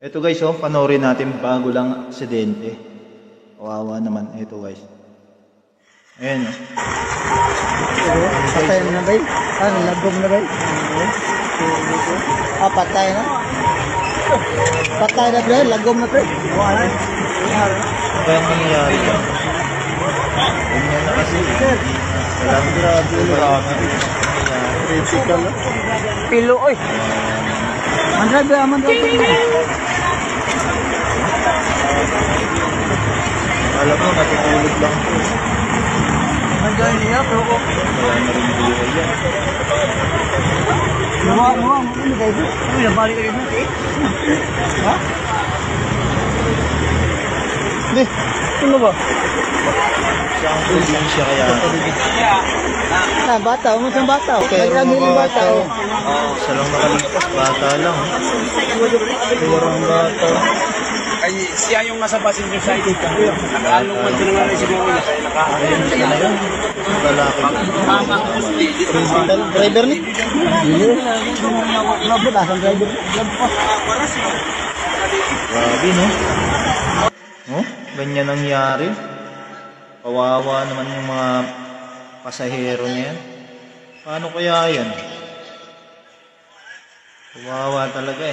Ito guys, oh, panoorin natin bago lang aksidente. Kawawa naman. Ito guys. Ayan, oh. Patay na ba? Ano, lagom na ba? Patay na. Patay na ba? Lagom na ba? Ano kaya nangyayari ba? Ganyan na kasi. Walang grabe. Critical. Pilo, oy. Mandrabe, mandrabe. Alam mo, natutulog lang po. Mandrabe niya, pero ko. Wala na rin buhay yan. Ano guys? Uy, nabalik kayo na, eh. Ha? Hindi, ano ba? Siyang probinsya kaya. Bata, umusang bata. Nagrami ng bata. Isa lang nakalipas, bata lang. Pero ang bata. Ay, siya yung nasa passenger side. Nakaalong man siya naman si Mawala. Ayun siya na yun. Lalaki. Driver ni? Labot, asang driver. Grabe, no? Oh, ganyan nangyari. Kawawa naman yung mga pasahero niya yan. Paano kaya yan? Kawawa talaga eh.